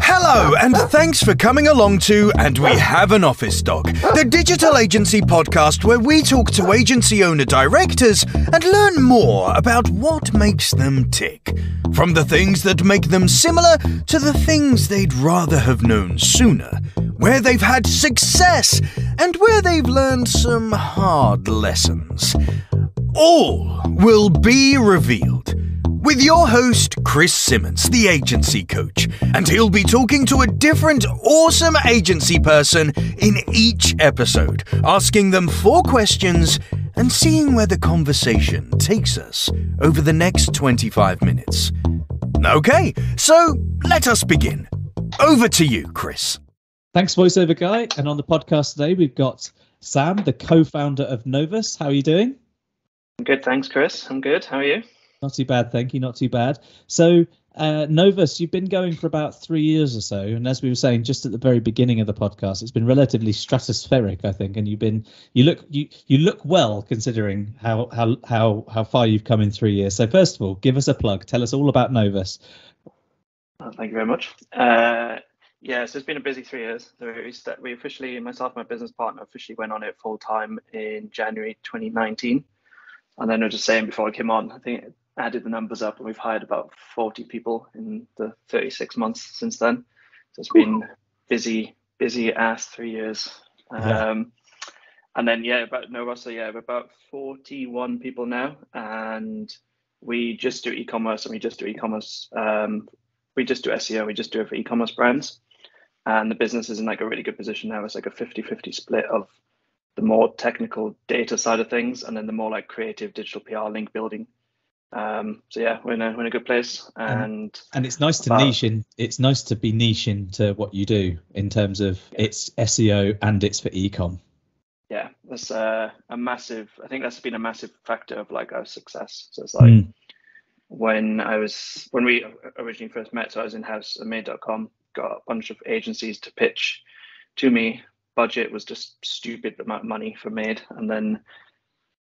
Hello, and thanks for coming along to And We Have an Office Dog, the digital agency podcast where we talk to agency owner-directors and learn more about what makes them tick. From the things that make them similar to the things they'd rather have known sooner, where they've had success and where they've learned some hard lessons. All will be revealed with your host, Chris Simmons, the agency coach, and he'll be talking to a different awesome agency person in each episode, asking them 4 questions and seeing where the conversation takes us over the next 25 minutes. Okay, so let us begin. Over to you, Chris. Thanks, voiceover guy. And on the podcast today, we've got Sam, the co-founder of Novus. How are you doing? I'm good, thanks, Chris. I'm good. How are you? Not too bad, thank you. Not too bad. So, Novus, you've been going for about 3 years or so, and as we were saying just at the very beginning of the podcast, it's been relatively stratospheric, I think. And you look well considering how far you've come in 3 years. So, first of all, give us a plug. Tell us all about Novus. Thank you very much. So it's been a busy 3 years. We officially, myself and my business partner, officially went on it full time in January 2019. And then I was just saying before I came on, I think I added the numbers up and we've hired about 40 people in the 36 months since then. So it's been busy ass 3 years. And then, about Novus, so we're about 41 people now. And we just do e-commerce and we just do e-commerce. We just do SEO. We just do it for e-commerce brands. And the business is in like a really good position now. It's like a 50-50 split of the more technical data side of things, and then the more like creative digital PR link building. We're in a good place, and it's nice to niche in. It's nice to be niche into what you do in terms of it's SEO and it's for e-com. Yeah, that's a massive. I think that's been a massive factor of like our success. So it's like when we originally first met, so I was in house at made.com, got a bunch of agencies to pitch to me. Budget was just stupid amount of money for Made, and then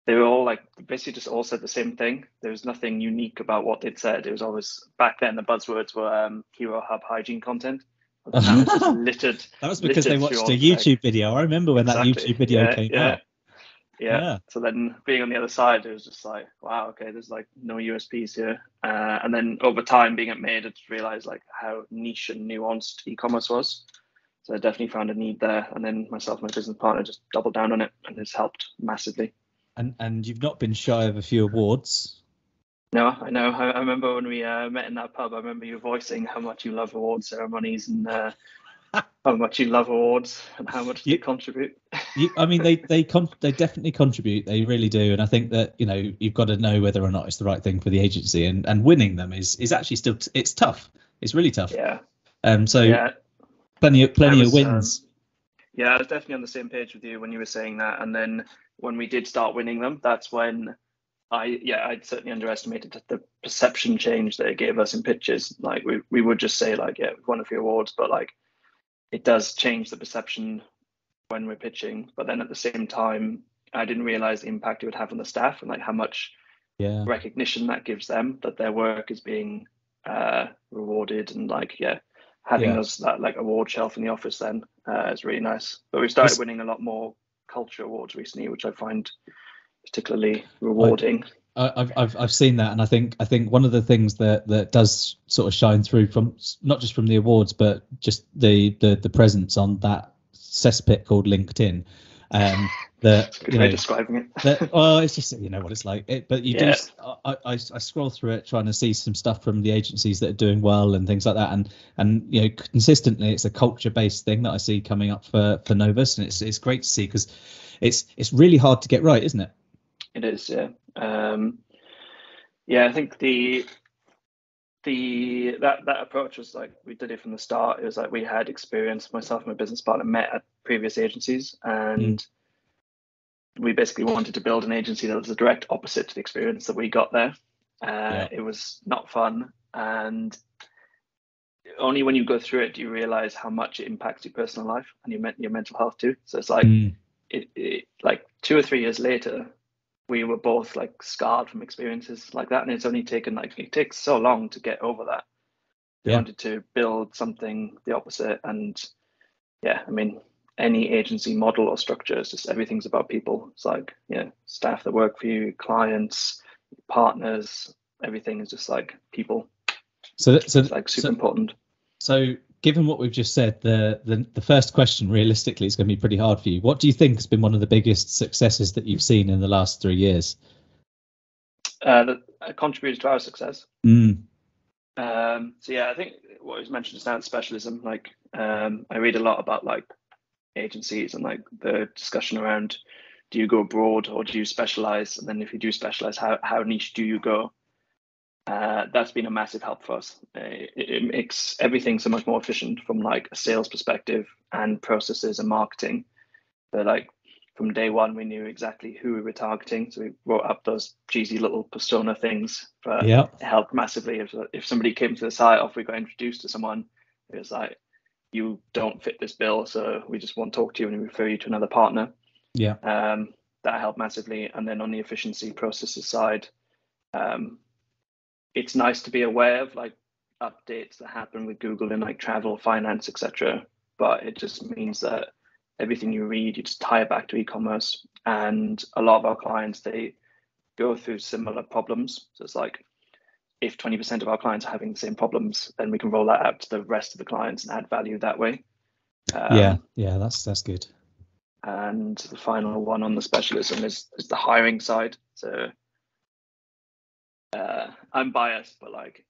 they were all like basically just all said the same thing. There was nothing unique about what they'd said. It was always, back then the buzzwords were Hero Hub hygiene content. That was littered. That was because they watched a YouTube video. I remember when that YouTube video came out. Yeah. So then being on the other side, it was just like, wow, okay, there's like no USPs here. And then over time being at Made, I just realized like how niche and nuanced e-commerce was. So I definitely found a need there. And then myself and my business partner just doubled down on it, and it's helped massively. And you've not been shy of a few awards. No, I know. I remember when we met in that pub, I remember you voicing how much you love award ceremonies and how much you love awards and how much they contribute. They definitely contribute. They really do. And I think that, you've got to know whether or not it's the right thing for the agency, and winning them is actually still, it's tough. It's really tough. Yeah. Plenty of wins. I was definitely on the same page with you when you were saying that. And then when we did start winning them, that's when I'd certainly underestimated the perception change that it gave us in pitches. Like we would just say like, yeah, we've won a few awards, but like it does change the perception when we're pitching. But then at the same time, I didn't realize the impact it would have on the staff and like how much recognition that gives them, that their work is being rewarded, and like, having us that like award shelf in the office then is really nice. But we've started winning a lot more culture awards recently, which I find particularly rewarding. I've seen that, and I think one of the things that does sort of shine through from not just from the awards, but just the presence on that cesspit called LinkedIn. That describing it. It's just what it's like. But you do. I scroll through it trying to see some stuff from the agencies that are doing well and things like that, and consistently it's a culture based thing that I see coming up for Novus, and it's great to see because it's really hard to get right, isn't it? It is, yeah. I think that approach was like, we did it from the start. It was like we had experience, myself and my business partner met at previous agencies, and we basically wanted to build an agency that was the direct opposite to the experience that we got there. It was not fun, and only when you go through it do you realize how much it impacts your personal life and your mental health too. So it's like it like 2 or 3 years later, we were both like scarred from experiences like that, and it's only taken it takes so long to get over that. They wanted to build something the opposite. And yeah, I mean, any agency model or structure is just everything's about people. It's like, staff that work for you, clients, partners, everything is just like people. So it's like super important. So given what we've just said, the first question realistically is going to be pretty hard for you. What do you think has been one of the biggest successes that you've seen in the last 3 years? That contributed to our success. So yeah, I think what was mentioned is now specialism. Like, I read a lot about like agencies and like the discussion around, do you go broad or do you specialize? And then if you do specialize, how niche do you go? That's been a massive help for us. It makes everything so much more efficient from like a sales perspective and processes and marketing. But like from day one, we knew exactly who we were targeting. So we wrote up those cheesy little persona things, but it helped massively. If somebody came to the site, or if we got introduced to someone, it was like, you don't fit this bill, so we just won't talk to you and refer you to another partner. That helped massively. And then on the efficiency processes side, it's nice to be aware of like updates that happen with Google in like travel, finance, etc. But it just means that everything you read, you just tie it back to e-commerce. And a lot of our clients, they go through similar problems. So it's like, if 20% of our clients are having the same problems, then we can roll that out to the rest of the clients and add value that way. That's good. And the final one on the specialism is the hiring side. So I'm biased, but like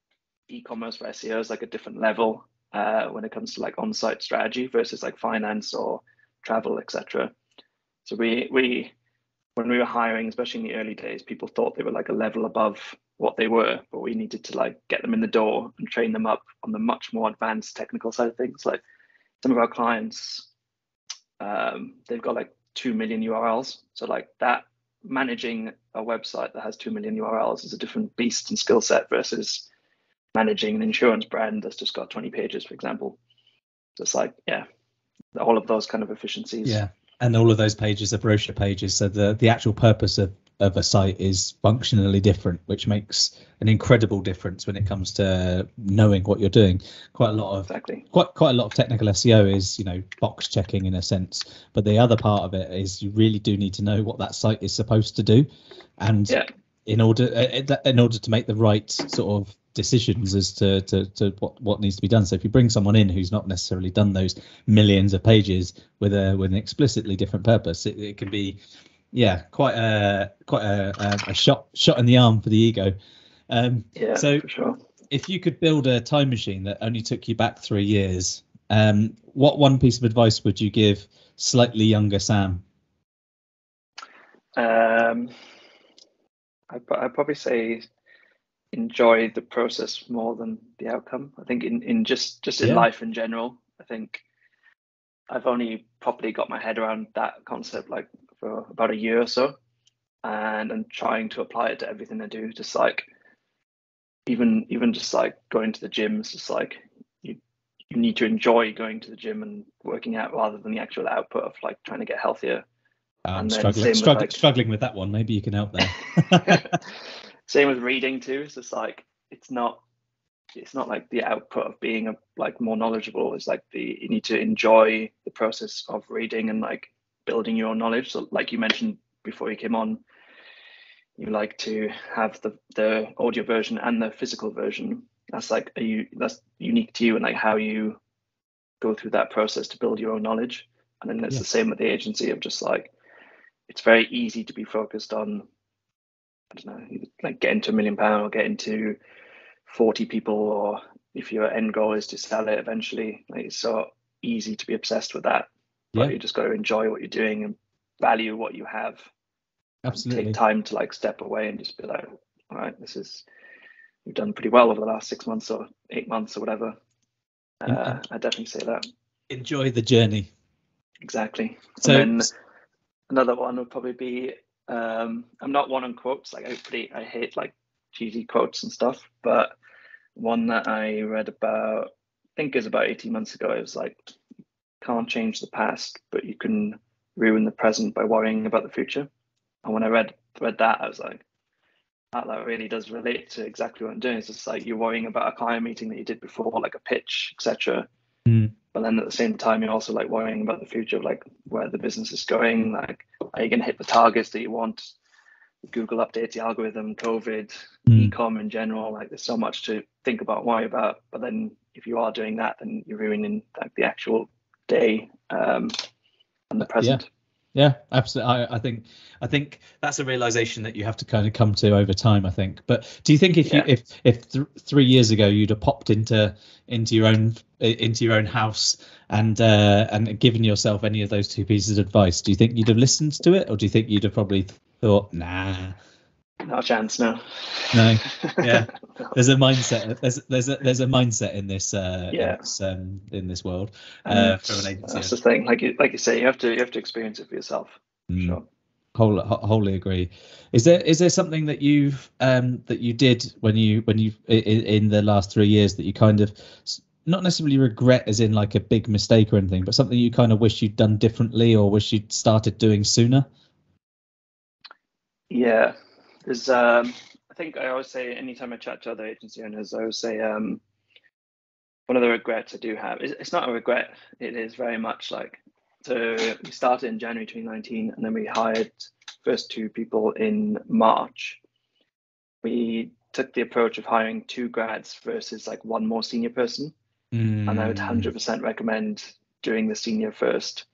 e-commerce for SEO is like a different level when it comes to like on-site strategy versus like finance or travel, etc. So we when we were hiring, especially in the early days, people thought they were like a level above what they were, but we needed to like get them in the door and train them up on the much more advanced technical side of things. Like some of our clients, they've got like 2 million URLs. So like that, managing a website that has 2 million URLs is a different beast and skill set versus managing an insurance brand that's just got 20 pages, for example. So it's like, all of those kind of efficiencies. Yeah, and all of those pages are brochure pages. So the actual purpose of a site is functionally different, which makes an incredible difference when it comes to knowing what you're doing. Quite a lot of technical SEO is, box checking in a sense, but the other part of it is you really do need to know what that site is supposed to do, and in order to make the right sort of decisions as to what needs to be done. So if you bring someone in who's not necessarily done those millions of pages with an explicitly different purpose, it can be quite a shot in the arm for the ego. So for sure. If you could build a time machine that only took you back 3 years, what one piece of advice would you give slightly younger Sam? I'd probably say enjoy the process more than the outcome. I think in just in life in general, I think I've only properly got my head around that concept like for about a year or so, and I'm trying to apply it to everything I do. Just like even just like going to the gym, it's just like you need to enjoy going to the gym and working out rather than the actual output of like trying to get healthier. I'm struggling with that one. Maybe you can help there. Same with reading too. It's just like it's not like the output of being like more knowledgeable. It's like you need to enjoy the process of reading and like building your knowledge. So like you mentioned before you came on, you like to have the audio version and the physical version. That's like that's unique to you and like how you go through that process to build your own knowledge. And then it's the same with the agency of just like, it's very easy to be focused on, I don't know, like getting to £1 million or getting to 40 people, or if your end goal is to sell it eventually, like it's so easy to be obsessed with that. But you just got to enjoy what you're doing and value what you have. Absolutely. Take time to like step away and just be like, all right, we've done pretty well over the last 6 months or 8 months or whatever. I definitely say that. Enjoy the journey. Exactly. So and then another one would probably be, I'm not one on quotes. Like I hate like cheesy quotes and stuff, but one that I read about, I think it was about 18 months ago, it was like, can't change the past, but you can ruin the present by worrying about the future. And when I read that, I was like, that really does relate to exactly what I'm doing. It's just like you're worrying about a client meeting that you did before, like a pitch, etc. Mm. But then at the same time, you're also like worrying about the future of like where the business is going. Like, are you going to hit the targets that you want? Google updates the algorithm, COVID, e-com in general. Like, there's so much to think about, worry about. But then if you are doing that, then you're ruining like the actual day and the present. Yeah, absolutely. I think that's a realization that you have to kind of come to over time, I think. But do you think if 3 years ago you'd have popped into your own house and given yourself any of those two pieces of advice, do you think you'd have listened to it, or do you think you'd have probably thought, nah? No chance, no. No. Yeah. There's a mindset. There's a mindset in this in this world from an agency. That's the thing. Like you say, you have to experience it for yourself. Sure. Wholly agree. Is there something that you did when you in the last 3 years that you kind of not necessarily regret as in like a big mistake or anything, but something you kind of wish you'd done differently or wish you'd started doing sooner? Yeah, there's I think I always say anytime I chat to other agency owners, I always say one of the regrets I do have, it's not a regret, it is very much like, so we started in January 2019 and then we hired first 2 people in March. We took the approach of hiring 2 grads versus like 1 more senior person. And I would 100% recommend doing the senior first,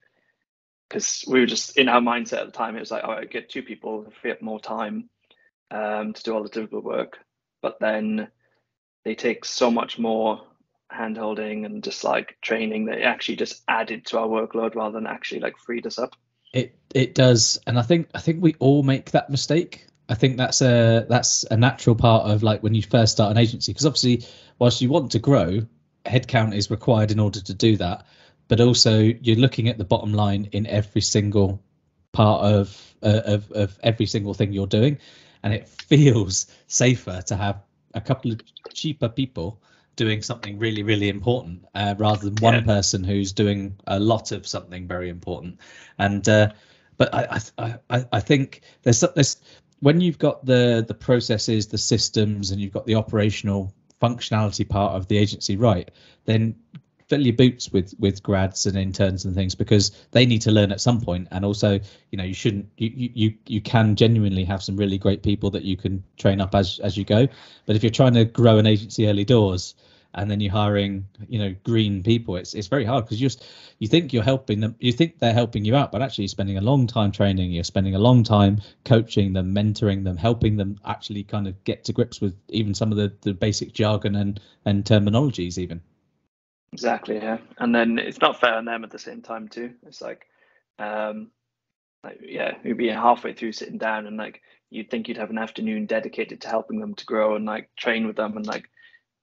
because we were just in our mindset at the time, it was like, all right, get 2 people, free up more time to do all the difficult work. But then they take so much more hand-holding and just like training that it actually just added to our workload rather than actually like freed us up. It does, and I think we all make that mistake. I think that's a natural part of like when you first start an agency, because obviously whilst you want to grow, headcount is required in order to do that, but also you're looking at the bottom line in every single part of every single thing you're doing, and it feels safer to have a couple of cheaper people doing something really, really important rather than one person who's doing a lot of something very important. And but I think there's when you've got the processes, the systems, and you've got the operational functionality part of the agency right, then fill your boots with grads and interns and things, because they need to learn at some point. And also, you can genuinely have some really great people that you can train up as you go. But if you're trying to grow an agency early doors and then you're hiring green people, it's very hard, because you think you're helping them, you think they're helping you out, but actually you're spending a long time training, you're spending a long time coaching them, mentoring them, helping them actually kind of get to grips with even some of the basic jargon and terminologies even. Exactly, yeah. And then it's not fair on them at the same time too. It's like we'd be halfway through sitting down and like you'd think you'd have an afternoon dedicated to helping them to grow and like train with them, and like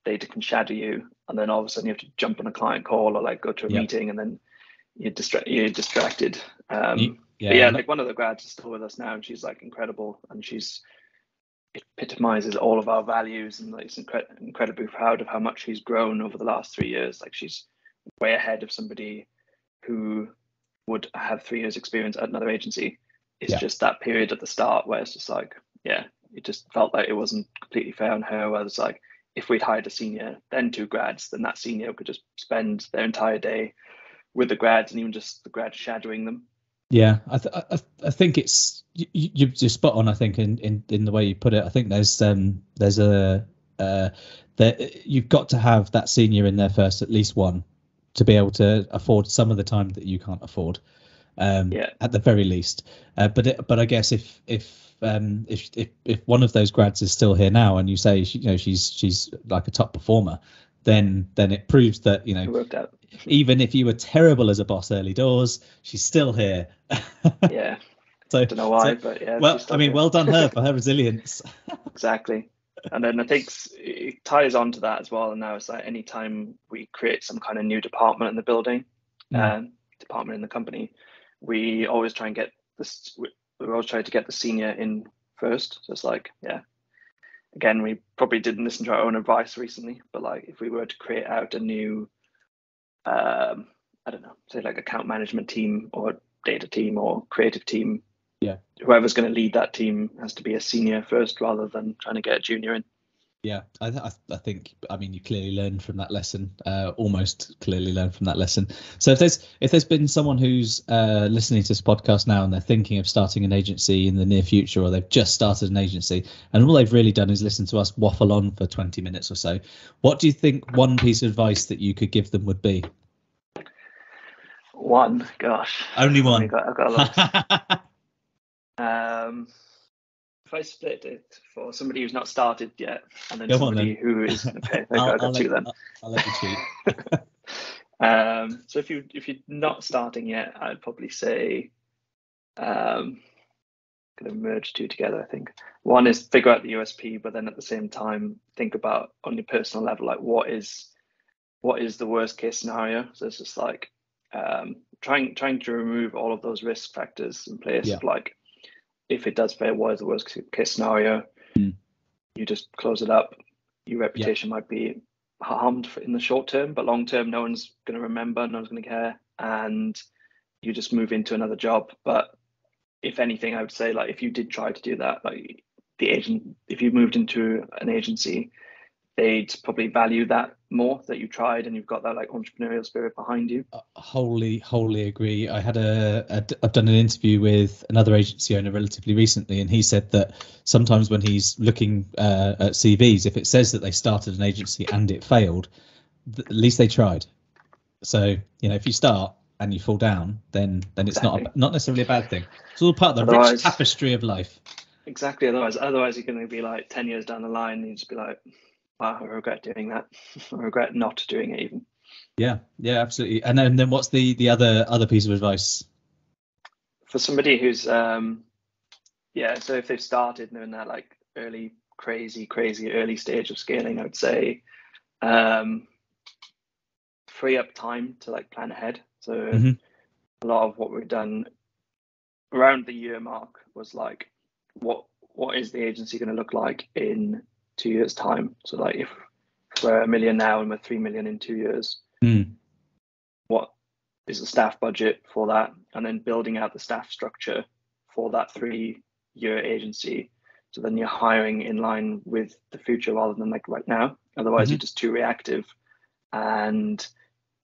they can shadow you, and then all of a sudden you have to jump on a client call or like go to a meeting, and then you're distracted. Like one of the grads is still with us now, and she's like incredible, and she's epitomizes all of our values, and like it's incredibly proud of how much she's grown over the last 3 years. Like she's way ahead of somebody who would have 3 years experience at another agency. It's just that period at the start where it's just like, it just felt like it wasn't completely fair on her, where it's like, if we'd hired a senior, then 2 grads, then that senior could just spend their entire day with the grads, and even just the grads shadowing them. Yeah, I think it's you're spot on. I think in the way you put it, I think there's you've got to have that senior in there first, at least one, to be able to afford some of the time that you can't afford. At the very least. But I guess if one of those grads is still here now, and you say she's like a top performer, then it proves that it worked out. Even if you were terrible as a boss early doors, she's still here. Yeah. So I don't know why, but yeah. Well, I mean, well done her for her resilience. Exactly. And then I think it ties on to that as well. And now it's like anytime we create some kind of new department in the building, department in the company, we always try and get this. We always try to get the senior in first. So it's like, again, we probably didn't listen to our own advice recently, but like if we were to create out a new I don't know, say like account management team or data team or creative team, Yeah. Whoever's going to lead that team has to be a senior first, rather than trying to get a junior in. Yeah, I think, I mean, you clearly learned from that lesson, almost clearly learned from that lesson. So if there's been someone who's listening to this podcast now and they're thinking of starting an agency in the near future, or they've just started an agency and all they've really done is listen to us waffle on for 20 minutes or so, what do you think one piece of advice that you could give them would be? One, gosh. Only one. I've got a lot. If I split it for somebody who's not started yet, and then Go somebody then. who is, okay, I got two then. I'll let you cheat. So if you're not starting yet, I'd probably say, going to merge two together. I think one is figure out the USP, but then at the same time think about on your personal level, like what is the worst case scenario. So it's just like trying to remove all of those risk factors in place. Yeah. Of like, if it does fail, what is the worst case scenario? You just close it up. Your reputation might be harmed in the short term, but long term, no one's going to remember, no one's going to care, and you just move into another job. But if anything, I would say, like, if you did try to do that, like if you moved into an agency, they'd probably value that more, that you tried and you've got that like entrepreneurial spirit behind you. Wholly agree. I've done an interview with another agency owner relatively recently, and he said that sometimes when he's looking at CVs, if it says that they started an agency and it failed, at least they tried. So, if you start and you fall down, then it's Exactly. not necessarily a bad thing. It's all part of the rich tapestry of life. Exactly. Otherwise you're going to be like 10 years down the line and you just be like, wow, I regret doing that. I regret not doing it even. Yeah, absolutely. And then what's the other piece of advice? For somebody who's, so if they've started in that like early, crazy early stage of scaling, I would say free up time to like plan ahead. So a lot of what we've done around the year mark was like, what is the agency going to look like in 2 years' time? So like if we're $1 million now and we're 3 million in 2 years, what is the staff budget for that? And then building out the staff structure for that 3-year agency. So then you're hiring in line with the future rather than like right now. Otherwise you're just too reactive, and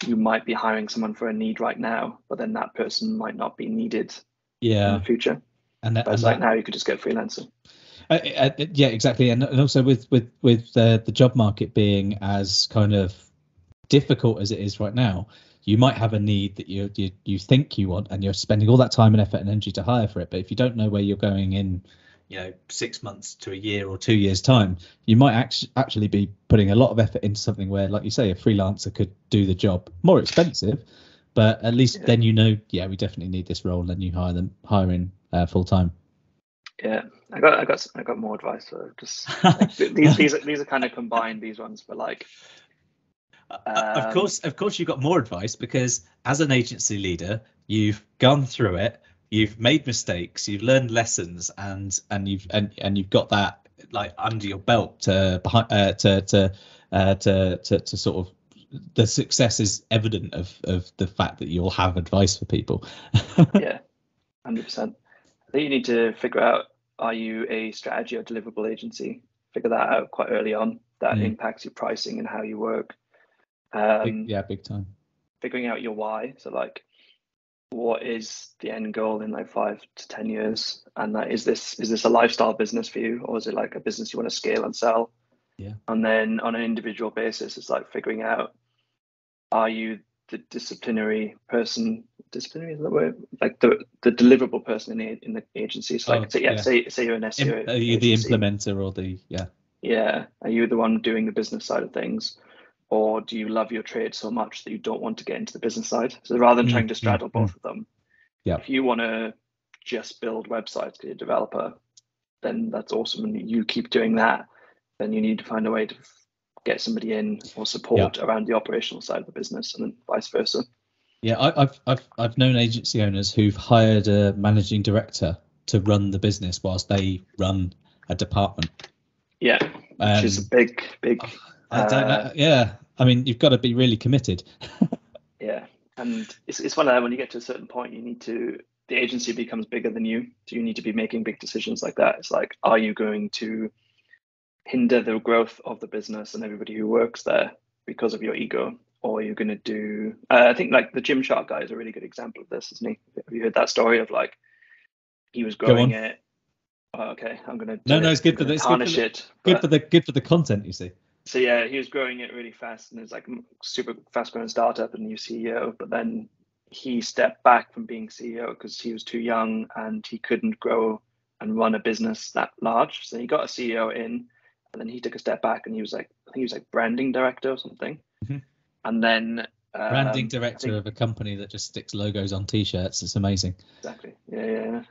you might be hiring someone for a need right now, but then that person might not be needed in the future. And like now you could just get a freelancer. Yeah, exactly. And also with the job market being as kind of difficult as it is right now, you might have a need that you think you want, and you're spending all that time and effort and energy to hire for it. But if you don't know where you're going in, 6 months to a year or 2 years time, you might actually be putting a lot of effort into something where, like you say, a freelancer could do the job. More expensive, but at least then we definitely need this role, and then you hire in full time. Yeah, I got more advice. So just like, these are kind of combined, these ones, but like. Of course, you've got more advice, because as an agency leader, you've gone through it, you've made mistakes, you've learned lessons, and you've got that like under your belt to sort of, the success is evident of the fact that you'll have advice for people. Yeah, 100%. I think you need to figure out, are you a strategy or deliverable agency? Figure that out quite early on. That impacts your pricing and how you work. Big time. Figuring out your why. So like, what is the end goal in like 5 to 10 years? And that is this a lifestyle business for you, or is it like a business you want to scale and sell? Yeah. And then on an individual basis, it's like figuring out, are you the disciplinary person? Disciplinary is the word, like the deliverable person in the agency. So like, say you're an SEO. Are you the implementer or the Are you the one doing the business side of things, or do you love your trade so much that you don't want to get into the business side? So rather than trying to straddle both of them, if you want to just build websites because you're a developer, then that's awesome, and you keep doing that. Then you need to find a way to get somebody in or support around the operational side of the business, and then vice versa. Yeah, I've known agency owners who've hired a managing director to run the business whilst they run a department. Yeah, which is a big. I don't know. Yeah, I mean, you've got to be really committed. Yeah, and it's one of them. When you get to a certain point, you need to the agency becomes bigger than you. So you need to be making big decisions like that. It's like, are you going to hinder the growth of the business and everybody who works there because of your ego? Or are you going to do, I think like the Gymshark guy is a really good example of this, isn't he? Have you heard that story of like, he was growing it. Oh, okay, I'm going to No, it's good for this. Good for the content, you see. So yeah, he was growing it really fast, and it's like super fast growing startup and new CEO. But then he stepped back from being CEO because he was too young and he couldn't grow and run a business that large. So he got a CEO in, and then he took a step back, and he was like, I think he was like branding director or something. Mm-hmm. And then branding director of a company that just sticks logos on T-shirts. It's amazing. Exactly. Yeah.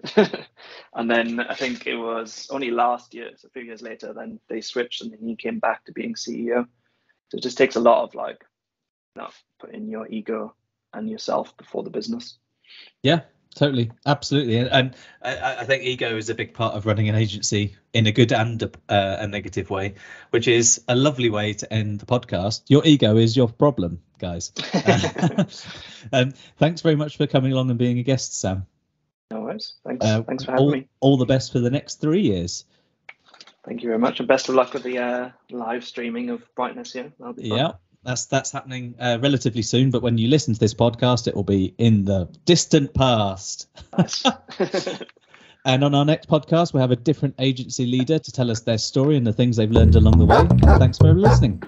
And then I think it was only last year, so a few years later, then they switched and then he came back to being CEO. So it just takes a lot of like, putting your ego and yourself before the business. Yeah, totally. Absolutely. And I think ego is a big part of running an agency in a good and a negative way, which is a lovely way to end the podcast. Your ego is your problem, guys. And thanks very much for coming along and being a guest, Sam. No worries. Thanks for having me. All the best for the next 3 years. Thank you very much, and best of luck with the live streaming of Brightness here. That'll be fun. Yeah, that's happening relatively soon. But when you listen to this podcast, it will be in the distant past. Nice. And on our next podcast, we'll have a different agency leader to tell us their story and the things they've learned along the way. Thanks for listening.